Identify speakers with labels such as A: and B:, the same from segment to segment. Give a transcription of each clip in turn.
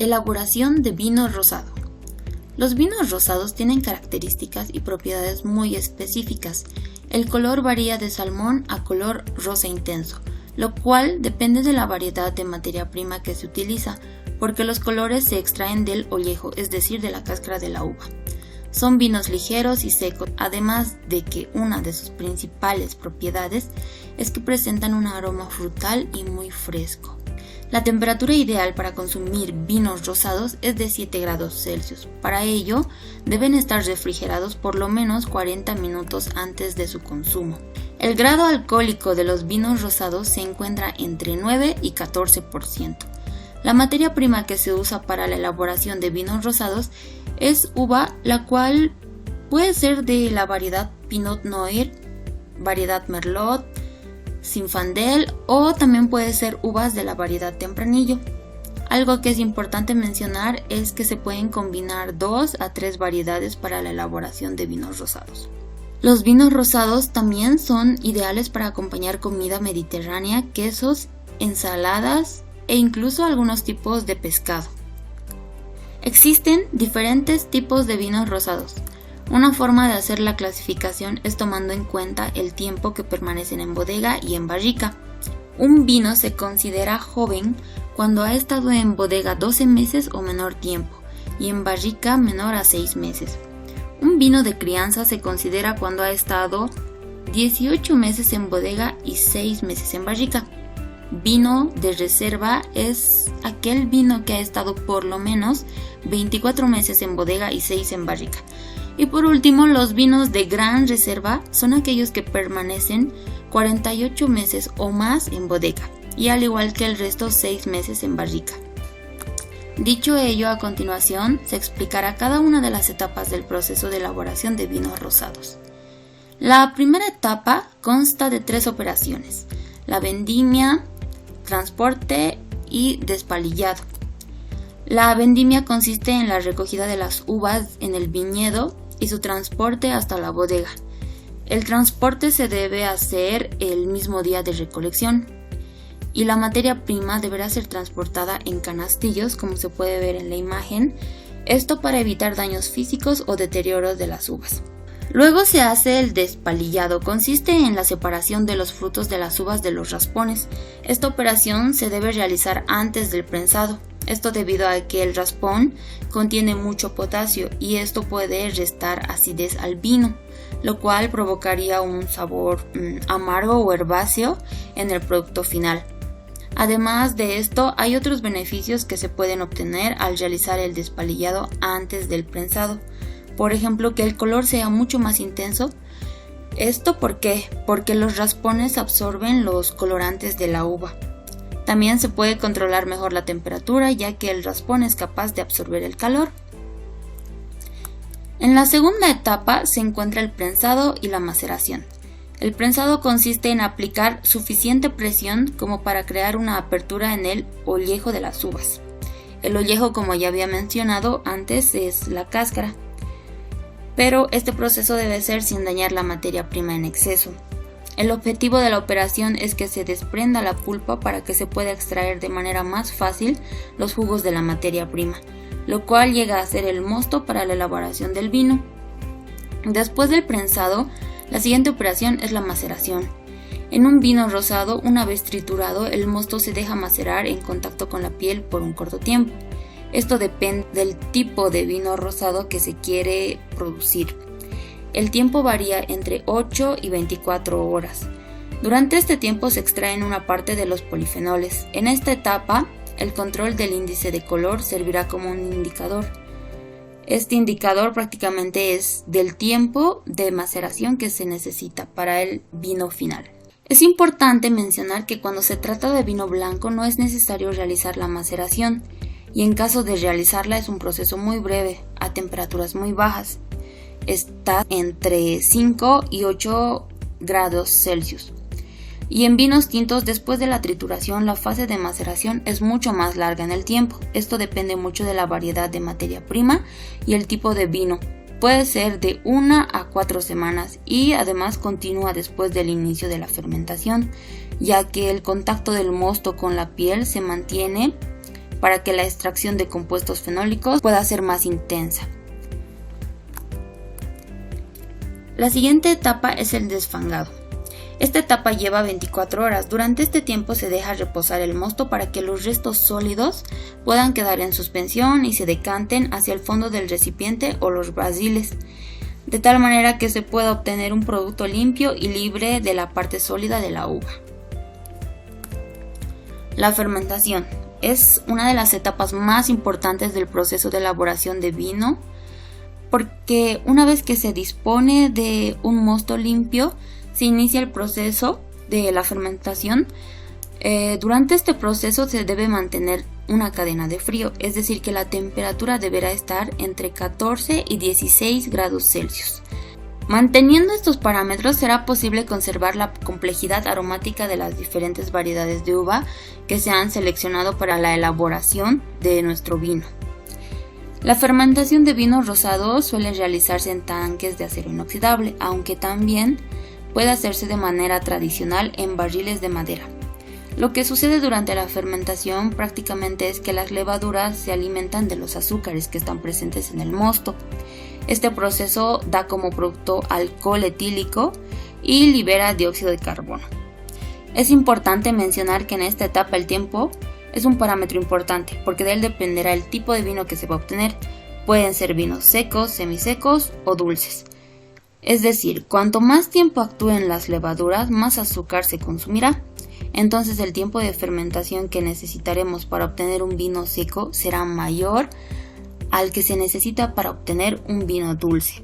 A: Elaboración de vino rosado. Los vinos rosados tienen características y propiedades muy específicas. El color varía de salmón a color rosa intenso, lo cual depende de la variedad de materia prima que se utiliza, porque los colores se extraen del ollejo, es decir, de la cáscara de la uva. Son vinos ligeros y secos, además de que una de sus principales propiedades es que presentan un aroma frutal y muy fresco. La temperatura ideal para consumir vinos rosados es de 7 grados Celsius. Para ello, deben estar refrigerados por lo menos 40 minutos antes de su consumo. El grado alcohólico de los vinos rosados se encuentra entre 9 y 14%. La materia prima que se usa para la elaboración de vinos rosados es uva, la cual puede ser de la variedad Pinot Noir, variedad Merlot, Zinfandel o también puede ser uvas de la variedad Tempranillo. Algo que es importante mencionar es que se pueden combinar 2 a 3 variedades para la elaboración de vinos rosados. Los vinos rosados también son ideales para acompañar comida mediterránea, quesos, ensaladas e incluso algunos tipos de pescado. Existen diferentes tipos de vinos rosados. Una forma de hacer la clasificación es tomando en cuenta el tiempo que permanecen en bodega y en barrica. Un vino se considera joven cuando ha estado en bodega 12 meses o menor tiempo y en barrica menor a 6 meses. Un vino de crianza se considera cuando ha estado 18 meses en bodega y 6 meses en barrica. Vino de reserva es aquel vino que ha estado por lo menos 24 meses en bodega y 6 en barrica. Y por último, los vinos de gran reserva son aquellos que permanecen 48 meses o más en bodega y al igual que el resto 6 meses en barrica. Dicho ello, a continuación se explicará cada una de las etapas del proceso de elaboración de vinos rosados. La primera etapa consta de 3 operaciones: la vendimia, transporte y despalillado. La vendimia consiste en la recogida de las uvas en el viñedo y su transporte hasta la bodega. El transporte se debe hacer el mismo día de recolección y la materia prima deberá ser transportada en canastillos, como se puede ver en la imagen, esto para evitar daños físicos o deterioros de las uvas. Luego se hace el despalillado, consiste en la separación de los frutos de las uvas de los raspones. Esta operación se debe realizar antes del prensado. Esto debido a que el raspón contiene mucho potasio y esto puede restar acidez al vino, lo cual provocaría un sabor amargo o herbáceo en el producto final. Además de esto, hay otros beneficios que se pueden obtener al realizar el despalillado antes del prensado. Por ejemplo, que el color sea mucho más intenso. ¿Esto por qué? Porque los raspones absorben los colorantes de la uva. También se puede controlar mejor la temperatura, ya que el raspón es capaz de absorber el calor. En la segunda etapa se encuentra el prensado y la maceración. El prensado consiste en aplicar suficiente presión como para crear una apertura en el ollejo de las uvas. El ollejo, como ya había mencionado antes, es la cáscara, pero este proceso debe ser sin dañar la materia prima en exceso. El objetivo de la operación es que se desprenda la pulpa para que se pueda extraer de manera más fácil los jugos de la materia prima, lo cual llega a ser el mosto para la elaboración del vino. Después del prensado, la siguiente operación es la maceración. En un vino rosado, una vez triturado, el mosto se deja macerar en contacto con la piel por un corto tiempo. Esto depende del tipo de vino rosado que se quiere producir. El tiempo varía entre 8 y 24 horas. Durante este tiempo se extraen una parte de los polifenoles. En esta etapa, el control del índice de color servirá como un indicador. Este indicador prácticamente es del tiempo de maceración que se necesita para el vino final. Es importante mencionar que cuando se trata de vino blanco no es necesario realizar la maceración y en caso de realizarla es un proceso muy breve, a temperaturas muy bajas. Está entre 5 y 8 grados Celsius. Y en vinos tintos, después de la trituración, la fase de maceración es mucho más larga en el tiempo. Esto depende mucho de la variedad de materia prima y el tipo de vino. Puede ser de 1 a 4 semanas y además continúa después del inicio de la fermentación, ya que el contacto del mosto con la piel se mantiene para que la extracción de compuestos fenólicos pueda ser más intensa. La siguiente etapa es el desfangado. Esta etapa lleva 24 horas. Durante este tiempo se deja reposar el mosto para que los restos sólidos puedan quedar en suspensión y se decanten hacia el fondo del recipiente o los barriles, de tal manera que se pueda obtener un producto limpio y libre de la parte sólida de la uva. La fermentación es una de las etapas más importantes del proceso de elaboración de vino, porque una vez que se dispone de un mosto limpio, se inicia el proceso de la fermentación. Durante este proceso se debe mantener una cadena de frío, es decir, que la temperatura deberá estar entre 14 y 16 grados Celsius. Manteniendo estos parámetros será posible conservar la complejidad aromática de las diferentes variedades de uva que se han seleccionado para la elaboración de nuestro vino. La fermentación de vino rosado suele realizarse en tanques de acero inoxidable, aunque también puede hacerse de manera tradicional en barriles de madera. Lo que sucede durante la fermentación prácticamente es que las levaduras se alimentan de los azúcares que están presentes en el mosto. Este proceso da como producto alcohol etílico y libera dióxido de carbono. Es importante mencionar que en esta etapa el tiempo es un parámetro importante, porque de él dependerá el tipo de vino que se va a obtener. Pueden ser vinos secos, semisecos o dulces. Es decir, cuanto más tiempo actúen las levaduras, más azúcar se consumirá. Entonces el tiempo de fermentación que necesitaremos para obtener un vino seco será mayor al que se necesita para obtener un vino dulce.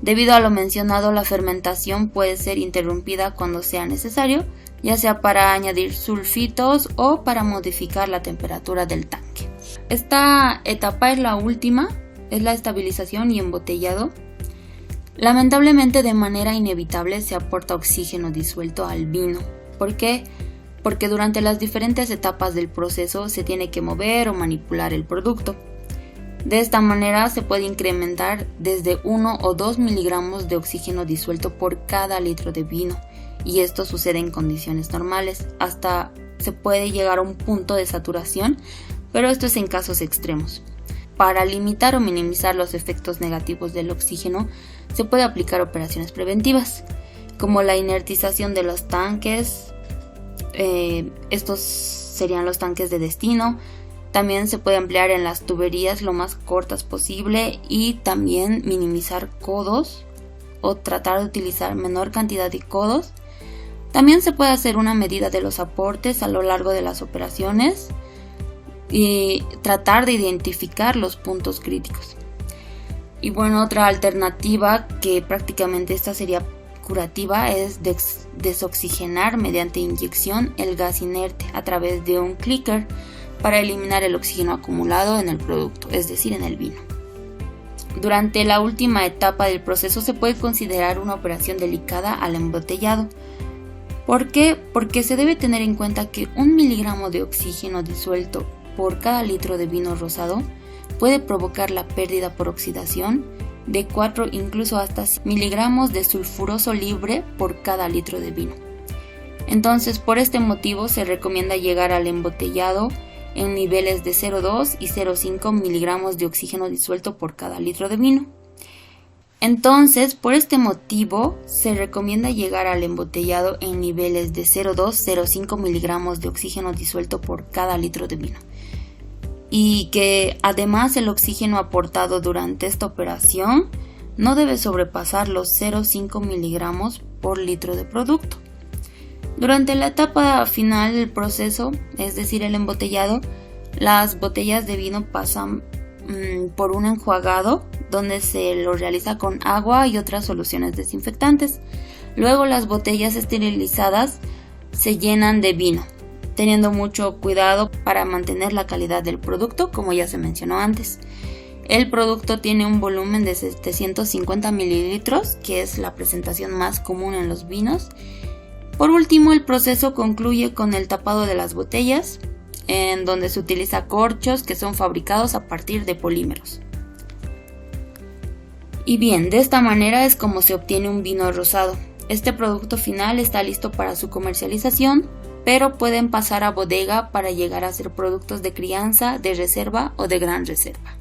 A: Debido a lo mencionado, la fermentación puede ser interrumpida cuando sea necesario, ya sea para añadir sulfitos o para modificar la temperatura del tanque. Esta etapa es la última, es la estabilización y embotellado. Lamentablemente, de manera inevitable se aporta oxígeno disuelto al vino. ¿Por qué? Porque durante las diferentes etapas del proceso se tiene que mover o manipular el producto. De esta manera se puede incrementar desde 1 o 2 miligramos de oxígeno disuelto por cada litro de vino, y esto sucede en condiciones normales. Hasta se puede llegar a un punto de saturación, pero esto es en casos extremos. Para limitar o minimizar los efectos negativos del oxígeno, se puede aplicar operaciones preventivas, como la inertización de los tanques. Estos serían los tanques de destino. También se puede emplear en las tuberías lo más cortas posible y también minimizar codos o tratar de utilizar menor cantidad de codos. También se puede hacer una medida de los aportes a lo largo de las operaciones y tratar de identificar los puntos críticos. Y bueno, otra alternativa, que prácticamente esta sería curativa, es desoxigenar mediante inyección el gas inerte a través de un clicker para eliminar el oxígeno acumulado en el producto, es decir, en el vino. Durante la última etapa del proceso se puede considerar una operación delicada al embotellado. ¿Por qué? Porque se debe tener en cuenta que 1 miligramo de oxígeno disuelto por cada litro de vino rosado puede provocar la pérdida por oxidación de 4 incluso hasta 5 miligramos de sulfuroso libre por cada litro de vino. Entonces, por este motivo se recomienda llegar al embotellado en niveles de 0,2 y 0,5 miligramos de oxígeno disuelto por cada litro de vino. Entonces, por este motivo, se recomienda llegar al embotellado en niveles de 0,2-0,5 miligramos de oxígeno disuelto por cada litro de vino. Y que además el oxígeno aportado durante esta operación no debe sobrepasar los 0,5 miligramos por litro de producto. Durante la etapa final del proceso, es decir, el embotellado, las botellas de vino pasan por un enjuagado donde se lo realiza con agua y otras soluciones desinfectantes. Luego las botellas esterilizadas se llenan de vino, teniendo mucho cuidado para mantener la calidad del producto, como ya se mencionó antes. El producto tiene un volumen de 750 mililitros, que es la presentación más común en los vinos. Por último, el proceso concluye con el tapado de las botellas, en donde se utiliza corchos que son fabricados a partir de polímeros. Y bien, de esta manera es como se obtiene un vino rosado. Este producto final está listo para su comercialización pero pueden pasar a bodega para llegar a ser productos de crianza, de reserva o de gran reserva.